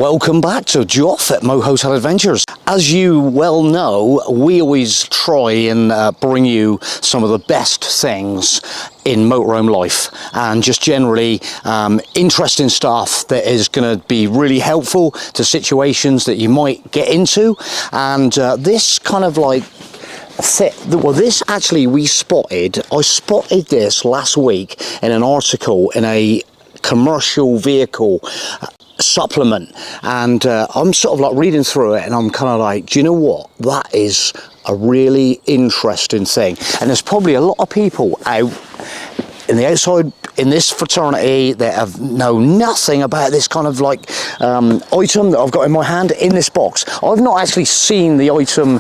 Welcome back to Jof at Motorhome Adventures. As you well know, we always try and bring you some of the best things in motorhome life, and just generally interesting stuff that is going to be really helpful to situations that you might get into. And this kind of like this actually I spotted this last week in an article in a commercial vehicle supplement, and I'm sort of like reading through it and I'm kind of like, do you know what, that is a really interesting thing. And there's probably a lot of people out in the outside in this fraternity that know nothing about this kind of like item that I've got in my hand in this box. I've not actually seen the item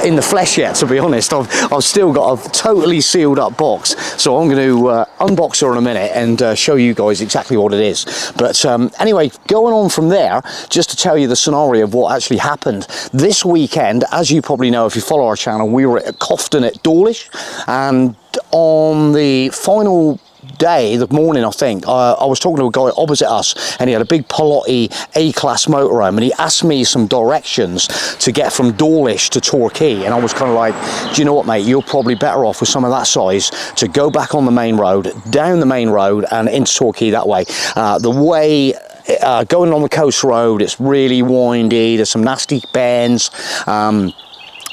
in the flesh yet, to be honest. I've still got a totally sealed up box, so I'm going to unbox her in a minute and show you guys exactly what it is. But anyway, going on from there, just to tell you the scenario of what actually happened this weekend. As you probably know if you follow our channel, we were at Cofton at Dawlish, and on the final day, the morning, I think, I was talking to a guy opposite us, and he had a big Pilotti A-class motorhome, and he asked me some directions to get from Dawlish to Torquay, and I was kind of like, do you know what, mate, you're probably better off with some of that size to go back on the main road, down the main road and into Torquay that way. The way going on the coast road, it's really windy, there's some nasty bends, and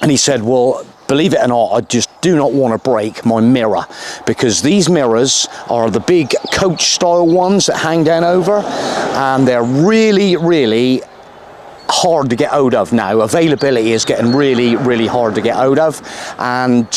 he said, well, believe it or not, I just do not want to break my mirror, because these mirrors are the big coach style ones that hang down over, and they're really, really hard to get hold of now. Availability is getting really, really hard to get hold of, and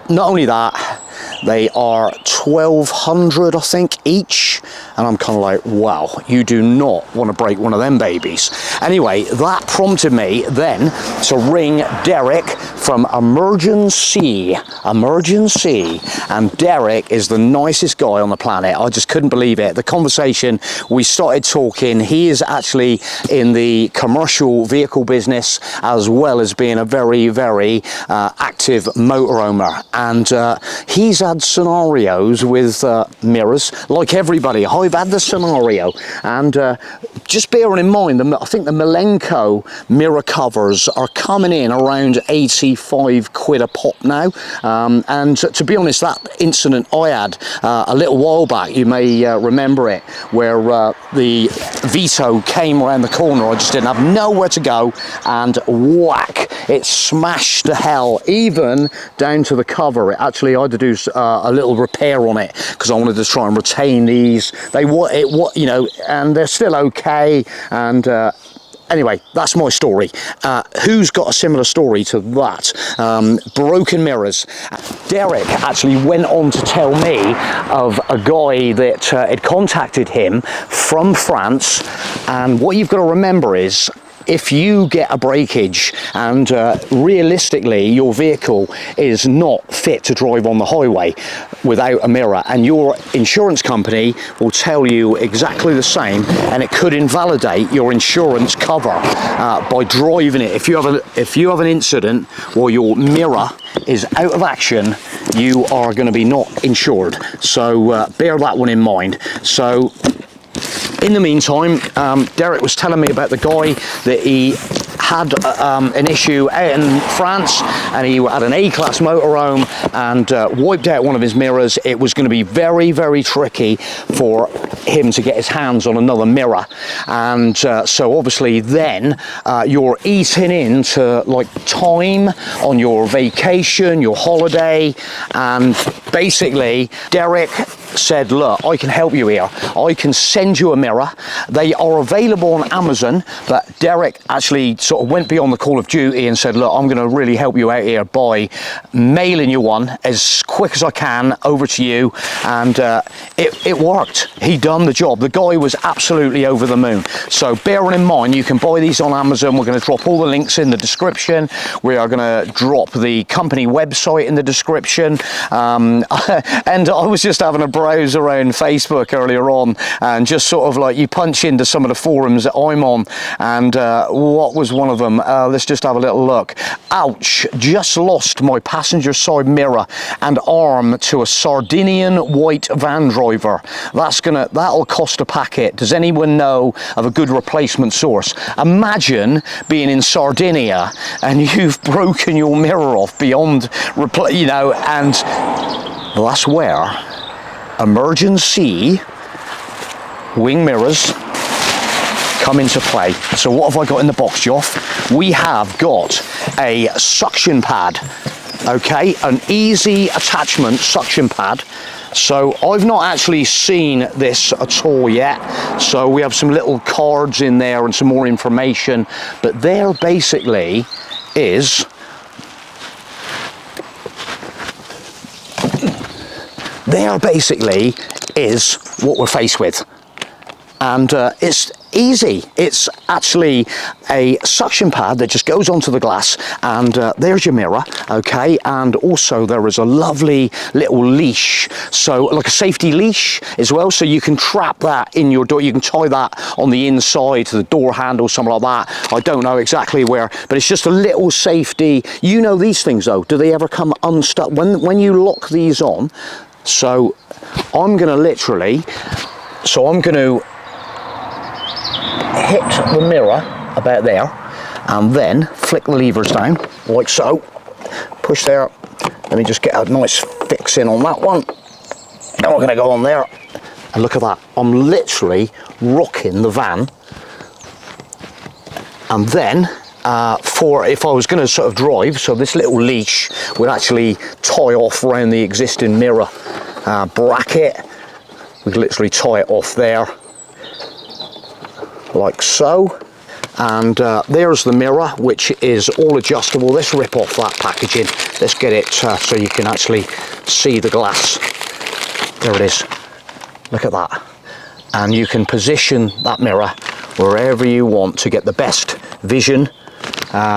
not only that, they are 1,200, I think, each, and I'm kind of like, wow, you do not want to break one of them babies. Anyway, that prompted me then to ring Derek from Emergency, and Derek is the nicest guy on the planet. I just couldn't believe it. The conversation, we started talking. He is actually in the commercial vehicle business, as well as being a very, very active motorhomer, and he's had scenarios with mirrors like everybody. I've had the scenario, and just bearing in mind, I think the Malenko mirror covers are coming in around 85 quid a pop now, and to be honest, that incident I had a little while back, you may remember it, where the Vito came around the corner. I just didn't have nowhere to go, and whack, it smashed to hell, even down to the cover. It actually, I had to do a little repair on it because I wanted to try and retain these. You know, and they're still okay. And anyway, that's my story. Who's got a similar story to that? Broken mirrors. Derek actually went on to tell me of a guy that had contacted him from France, and what you've got to remember is, if you get a breakage and realistically your vehicle is not fit to drive on the highway without a mirror, and your insurance company will tell you exactly the same, and it could invalidate your insurance cover by driving it. If you have an incident or your mirror is out of action, you are going to be not insured. So bear that one in mind. So in the meantime, Derek was telling me about the guy that he had an issue out in France, and he had an A-class motorhome and wiped out one of his mirrors. It was going to be very, very tricky for him to get his hands on another mirror, and so obviously then you're eating into like time on your vacation, your holiday, and basically Derek said, look, I can help you here. I can send you a mirror. They are available on Amazon, but Derek actually sort of went beyond the call of duty and said, look, I'm going to really help you out here by mailing you one as quick as I can over to you. And it worked. He done the job. The guy was absolutely over the moon. So bearing in mind, you can buy these on Amazon. We're going to drop all the links in the description. We are going to drop the company website in the description. And I was just having a browse around Facebook earlier on, and just sort of like, you punch into some of the forums that I'm on, and what was one one of them. Let's just have a little look. Ouch, just lost my passenger side mirror and arm to a Sardinian white van driver. That'll cost a packet. Does anyone know of a good replacement source? Imagine being in Sardinia and you've broken your mirror off beyond, you know, and that's where emergency wing mirrors come into play. So what have I got in the box, Joff? We have got a suction pad, okay, an easy attachment suction pad. So I've not actually seen this at all yet, so we have some little cards in there and some more information, but there basically is what we're faced with. And it's easy. It's actually a suction pad that just goes onto the glass, and there's your mirror, okay, and also there is a lovely little leash, so like a safety leash as well, so you can trap that in your door. You can tie that on the inside to the door handle, something like that. I don't know exactly where, but it's just a little safety. You know these things though, do they ever come unstuck when you lock these on? So I'm going to hit the mirror about there and then flick the levers down like so, push there. Let me just get a nice fix in on that one. Now we're going to go on there, and look at that, I'm literally rocking the van. And then for if I was going to sort of drive, so this little leash would actually tie off around the existing mirror bracket. We could literally tie it off there like so, and there's the mirror, which is all adjustable. Let's rip off that packaging, let's get it so you can actually see the glass. There it is, look at that, and you can position that mirror wherever you want to get the best vision.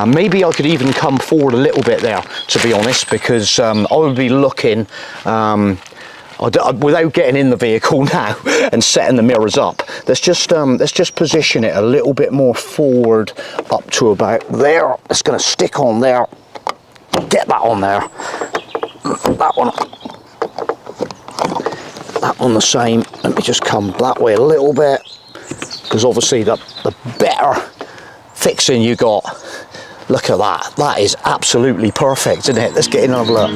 Maybe I could even come forward a little bit there, to be honest, because I would be looking without getting in the vehicle now and setting the mirrors up. Let's just position it a little bit more forward, up to about there. It's going to stick on there. Get that on there. That one the same. Let me just come that way a little bit, because obviously the better fixing you got. Look at that. That is absolutely perfect, isn't it? Let's get in and have a look.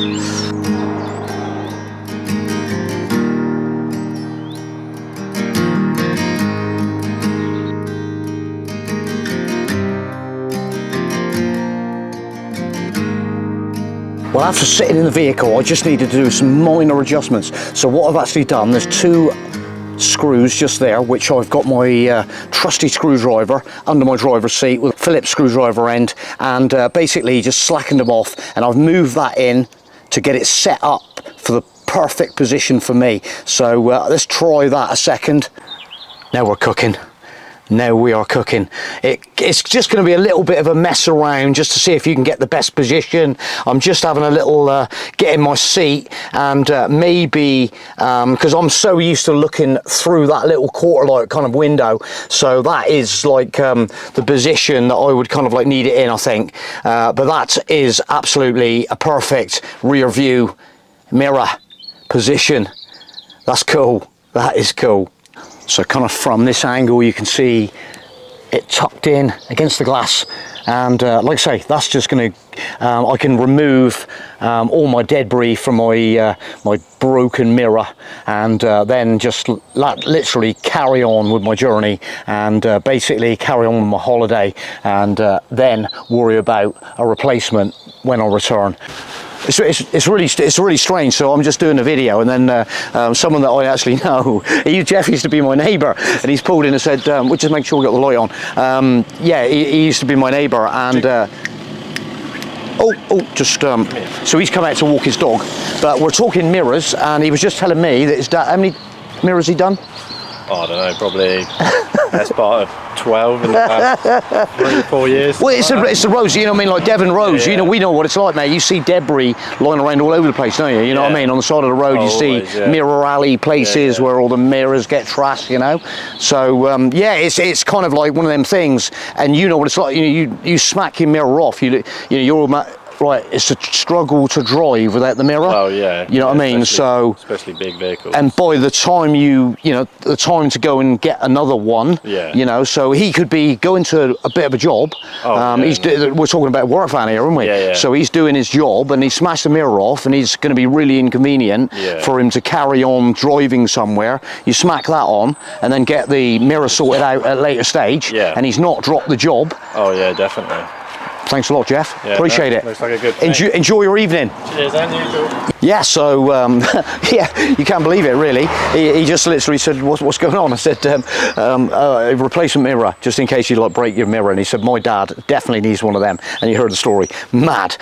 Well, after sitting in the vehicle, I just needed to do some minor adjustments. So what I've actually done, there's two screws just there, which I've got my trusty screwdriver under my driver's seat with a Phillips screwdriver end, and basically just slackened them off, and I've moved that in to get it set up for the perfect position for me. So let's try that a second. Now we're cooking. Now we are cooking. It's just going to be a little bit of a mess around just to see if you can get the best position. I'm just having a little get in my seat, and maybe because I'm so used to looking through that little quarter light kind of window, so that is like the position that I would kind of like need it in, I think. But that is absolutely a perfect rear view mirror position. That's cool. That is cool. So kind of from this angle you can see it tucked in against the glass, and like I say, that's just going to I can remove all my debris from my my broken mirror, and then just literally carry on with my journey, and basically carry on with my holiday, and then worry about a replacement when I return. It's really strange. So I'm just doing a video, and then someone that I actually know, Jeff used to be my neighbour, and he's pulled in and said, we'll just make sure we got the light on. Yeah, he used to be my neighbour, and so he's come out to walk his dog. But we're talking mirrors, and he was just telling me that his dad, how many mirrors he done? I don't know, probably best part of 12 in the last 3 or 4 years. Well, it's the roads, you know what I mean, like Devon roads, Yeah. you know, we know what it's like, mate. You see debris lying around all over the place, don't you? You know what I mean? On the side of the road, you see mirror alley places where all the mirrors get trashed, you know? So, yeah, it's kind of like one of them things, and you know what it's like, you smack your mirror off, you're right, it's a struggle to drive without the mirror. Oh yeah. You know what I mean? So especially big vehicles. And by the time the time to go and get another one, you know, so he could be going to a bit of a job. We're talking about a work van here, aren't we? Yeah. So he's doing his job and he smashed the mirror off and he's going to be really inconvenient for him to carry on driving somewhere. You smack that on and then get the mirror sorted out at a later stage and he's not dropped the job. Oh yeah, definitely. Thanks a lot, Jeff. Yeah, appreciate it. Looks like a good thing. Enjoy your evening. Cheers, and you too. Yeah, so, yeah, you can't believe it, really. He just literally said, what's going on? I said, a replacement mirror, just in case you, like, break your mirror. And he said, my dad definitely needs one of them. And you heard the story. Mad.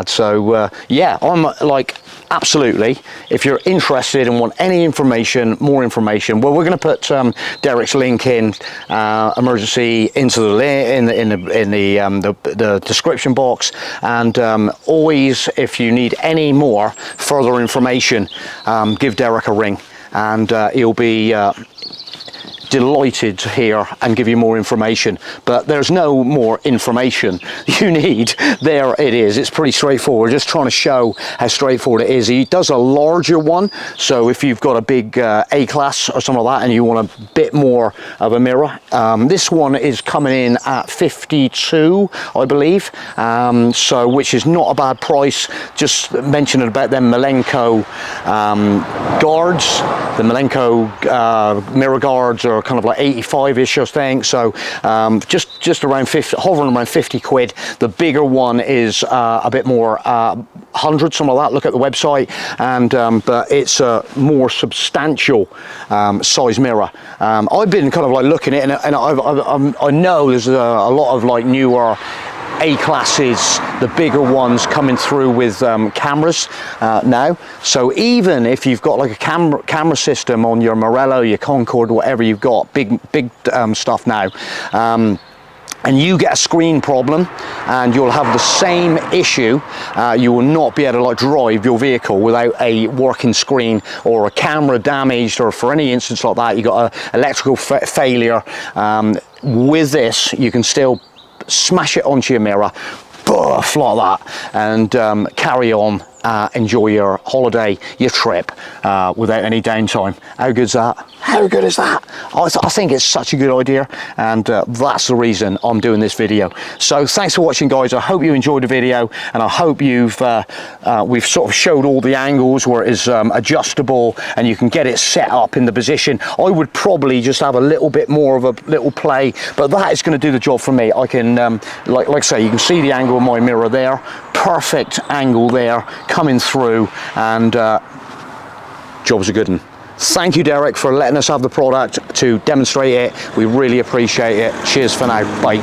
So, yeah, I'm, like, absolutely, if you're interested and want any information, more information, well, we're going to put Derek's link in emergency into the description box, and always, if you need any more further information, give Derek a ring, and he'll be delighted to hear and give you more information. But there's no more information you need. There it is. It's pretty straightforward. Just trying to show how straightforward it is. He does a larger one, so if you've got a big A-class or something like that and you want a bit more of a mirror, this one is coming in at 52, I believe, so which is not a bad price. Just mentioning about them Malenko guards. The Malenko mirror guards are kind of like 85-ish, I think, so just around 50, hovering around 50 quid. The bigger one is a bit more, 100, something like that. Look at the website, and but it's a more substantial size mirror. I've been kind of like looking at it, and I know there's a lot of like newer A-classes, the bigger ones coming through with cameras now. So even if you've got like a camera system on your Morello, your Concorde, whatever you've got, big stuff now, and you get a screen problem and you'll have the same issue, you will not be able to like drive your vehicle without a working screen or a camera damaged, or for any instance like that, you got an electrical failure. With this, you can still smash it onto your mirror, like that, and carry on, enjoy your holiday, your trip, without any downtime. How good's that? How good is that? I think it's such a good idea, and that's the reason I'm doing this video. So thanks for watching, guys. I hope you enjoyed the video, and I hope we've sort of showed all the angles where it is adjustable and you can get it set up in the position. I would probably just have a little bit more of a little play, but that is going to do the job for me. I can, like I say, you can see the angle of my mirror there, perfect angle there coming through, and job's a good one. Thank you, Derek, for letting us have the product to demonstrate it. We really appreciate it. Cheers for now. Bye.